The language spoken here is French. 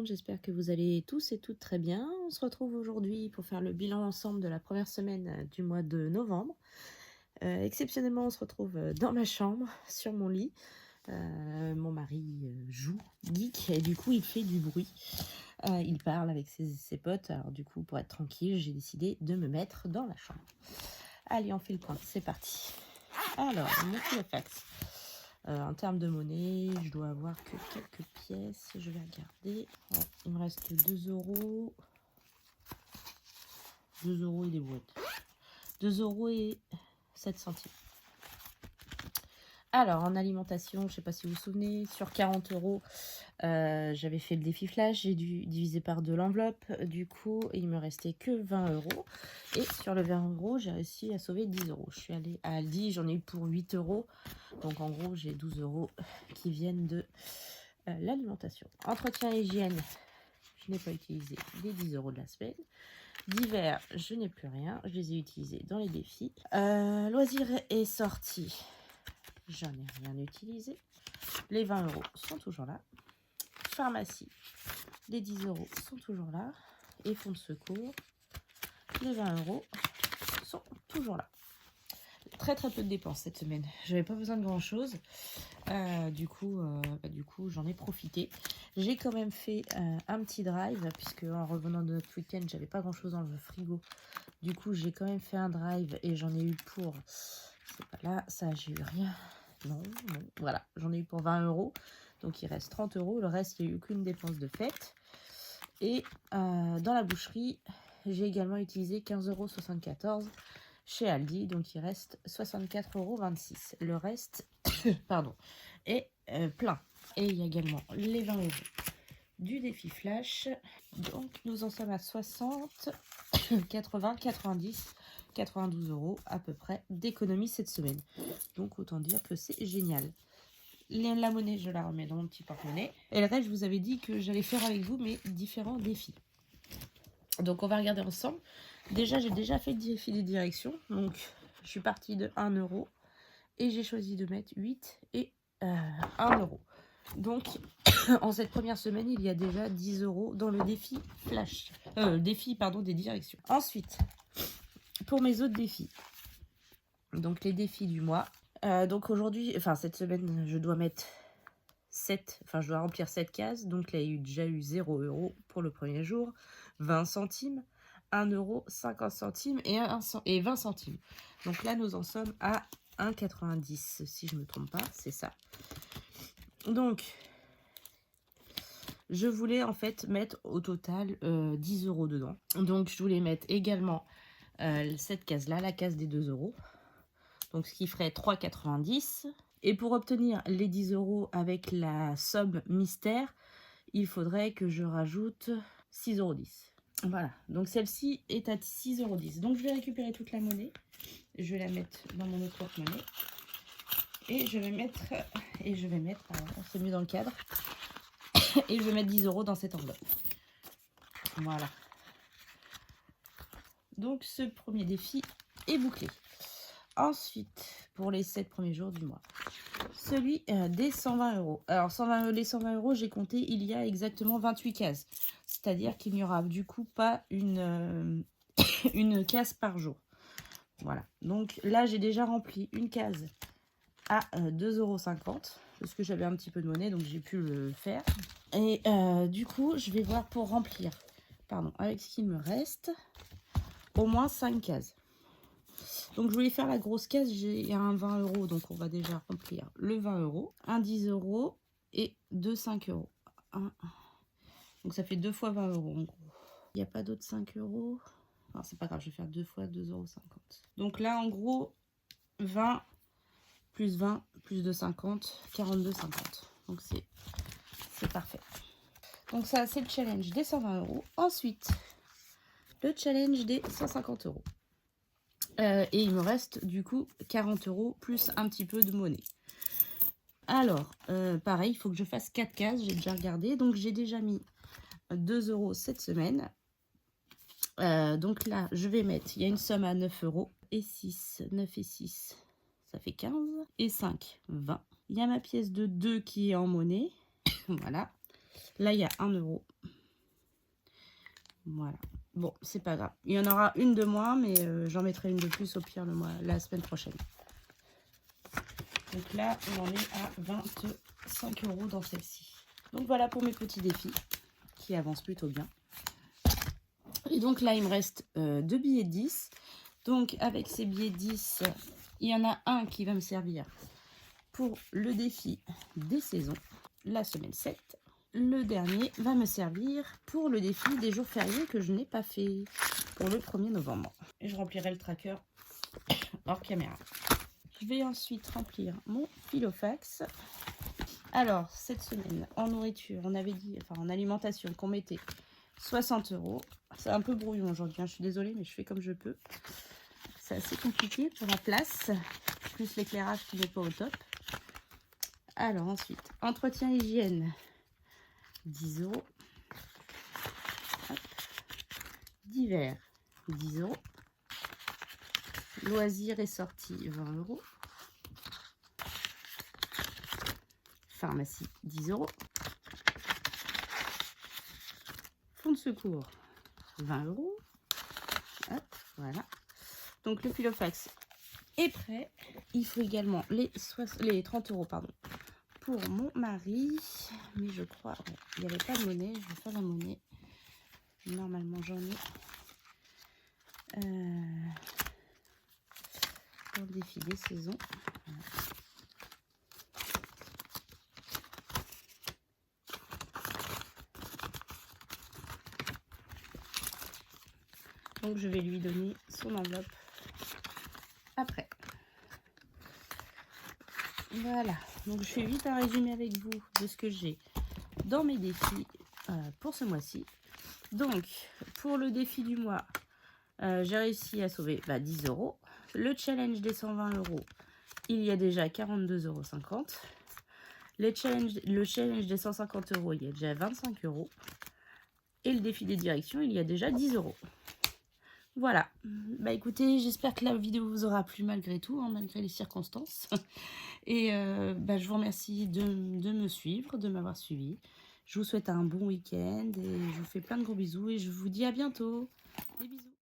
j'espère que vous allez tous et toutes très bien. On se retrouve aujourd'hui pour faire le bilan ensemble de la première semaine du mois de novembre. Exceptionnellement, on se retrouve dans ma chambre, sur mon lit. Mon mari joue, geek, et du coup il fait du bruit. Il parle avec ses potes, alors du coup pour être tranquille, j'ai décidé de me mettre dans la chambre. Allez, on fait le point, c'est parti. Alors, mon Filofax. En termes de monnaie, je dois avoir que quelques pièces. Je vais regarder. Ouais, il me reste 2 euros. 2 euros et des boîtes. 2 euros et 7 centimes. Alors, en alimentation, je ne sais pas si vous vous souvenez, sur 40 euros, j'avais fait le défi flash. J'ai dû diviser par 2 l'enveloppe. Du coup, il me restait que 20 euros. Et sur le 20 euros, j'ai réussi à sauver 10 euros. Je suis allée à Aldi, j'en ai eu pour 8 euros. Donc, en gros, j'ai 12 euros qui viennent de l'alimentation. Entretien et hygiène, je n'ai pas utilisé les 10 euros de la semaine. Divers, je n'ai plus rien. Je les ai utilisés dans les défis. Loisirs et sorties, j'en ai rien utilisé. Les 20 euros sont toujours là. Pharmacie, les 10 euros sont toujours là. Et fonds de secours, les 20 euros sont toujours là. Très très peu de dépenses cette semaine. J'avais pas besoin de grand chose. Du coup, j'en ai profité. J'ai quand même fait un petit drive, puisque en revenant de notre week-end, j'avais pas grand chose dans le frigo. Du coup, j'ai quand même fait un drive et j'en ai eu pour. C'est pas là, ça, j'ai eu rien. Non, voilà, j'en ai eu pour 20 euros. Donc il reste 30 euros. Le reste, il n'y a eu qu'une dépense de fête. Et dans la boucherie, j'ai également utilisé 15,74 € chez Aldi. Donc il reste 64,26 €. Le reste, pardon, est plein. Et il y a également les 20 euros du défi flash. Donc nous en sommes à 60, 80, 90, 92 euros à peu près d'économie cette semaine. Donc autant dire que c'est génial. La monnaie, je la remets dans mon petit porte-monnaie. Et le reste, je vous avais dit que j'allais faire avec vous mes différents défis. Donc, on va regarder ensemble. Déjà, j'ai déjà fait le défi des directions. Donc, je suis partie de 1 euro. Et j'ai choisi de mettre 8 et 1 euro. Donc, en cette première semaine, il y a déjà 10 euros dans le défi flash. Défi, pardon, des directions. Ensuite, pour mes autres défis. Donc, les défis du mois. Donc aujourd'hui, enfin cette semaine, je dois mettre 7, enfin je dois remplir 7 cases. Donc là, il y a déjà eu 0 € pour le premier jour, 20 centimes, 1 euro, 50 centimes et 20 centimes. Donc là, nous en sommes à 1,90 si je ne me trompe pas, c'est ça. Donc, je voulais en fait mettre au total 10 euros dedans. Donc, je voulais mettre également cette case-là, la case des 2 euros. Donc, ce qui ferait 3,90 €. Et pour obtenir les 10 euros avec la somme mystère, il faudrait que je rajoute 6,10 €. Voilà, donc celle-ci est à 6,10 €. Donc, je vais récupérer toute la monnaie. Je vais la mettre dans mon autre porte-monnaie. Et je vais mettre, pardon, c'est mieux dans le cadre. Et je vais mettre 10 euros dans cette enveloppe. Voilà. Donc, ce premier défi est bouclé. Ensuite, pour les 7 premiers jours du mois, celui des 120 euros. Alors, les 120 euros, j'ai compté, il y a exactement 28 cases. C'est-à-dire qu'il n'y aura du coup pas une case par jour. Voilà. Donc là, j'ai déjà rempli une case à 2,50 €. Parce que j'avais un petit peu de monnaie, donc j'ai pu le faire. Et du coup, je vais voir pour remplir, avec ce qu'il me reste, au moins 5 cases. Donc, je voulais faire la grosse case. J'ai un 20 euros. Donc, on va déjà remplir le 20 euros. Un 10 euros et deux 5 euros. Donc, ça fait 2 fois 20 euros en gros. Il n'y a pas d'autres 5 euros. Alors, c'est pas grave. Je vais faire 2 fois 2,50 €. Donc, là, en gros, 20 plus 20 plus 2,50, 42,50. Donc, c'est parfait. Donc, ça, c'est le challenge des 120 euros. Ensuite, le challenge des 150 euros. Et il me reste du coup 40 euros plus un petit peu de monnaie. Alors, pareil, il faut que je fasse 4 cases, j'ai déjà regardé. Donc, j'ai déjà mis 2 euros cette semaine. Donc là, je vais mettre, il y a une somme à 9 euros. Et 6, 9 et 6, ça fait 15. Et 5, 20. Il y a ma pièce de 2 qui est en monnaie. Voilà. Là, il y a 1 euro. Voilà. Bon, c'est pas grave. Il y en aura une de moins, mais j'en mettrai une de plus au pire la semaine prochaine. Donc là, on en est à 25 € dans celle-ci. Donc voilà pour mes petits défis qui avancent plutôt bien. Et donc là, il me reste 2 billets de 10. Donc avec ces billets de 10, il y en a un qui va me servir pour le défi des saisons, la semaine 7. Le dernier va me servir pour le défi des jours fériés que je n'ai pas fait pour le 1er novembre. Et je remplirai le tracker hors caméra. Je vais ensuite remplir mon Filofax. Alors, cette semaine, en nourriture, on avait dit, enfin en alimentation, qu'on mettait 60 €. C'est un peu brouillon aujourd'hui, hein, je suis désolée, mais je fais comme je peux. C'est assez compliqué pour la place, plus l'éclairage qui n'est pas au top. Alors ensuite, entretien hygiène, 10 €. Hop. Divers, 10 €. Loisirs et sorties, 20 €. Pharmacie, 10 €. Fonds de secours, 20 €. Hop, voilà. Donc le Filofax est prêt. Il faut également les 30 € pardon, pour mon mari. Mais je crois, ouais, il n'y avait pas de monnaie. Je vais faire la monnaie. Normalement, j'en ai. Pour le défi des saisons. Voilà. Donc je vais lui donner son enveloppe après. Voilà, donc je fais vite un résumé avec vous de ce que j'ai dans mes défis pour ce mois-ci. Donc pour le défi du mois, j'ai réussi à sauver 10 €. Le challenge des 120 €, il y a déjà 42,50 €. Le challenge des 150 €, il y a déjà 25 €. Et le défi des directions, il y a déjà 10 €. Voilà, écoutez, j'espère que la vidéo vous aura plu malgré tout, hein, malgré les circonstances. Et je vous remercie de me suivre, de m'avoir suivi. Je vous souhaite un bon week-end et je vous fais plein de gros bisous et je vous dis à bientôt. Des bisous.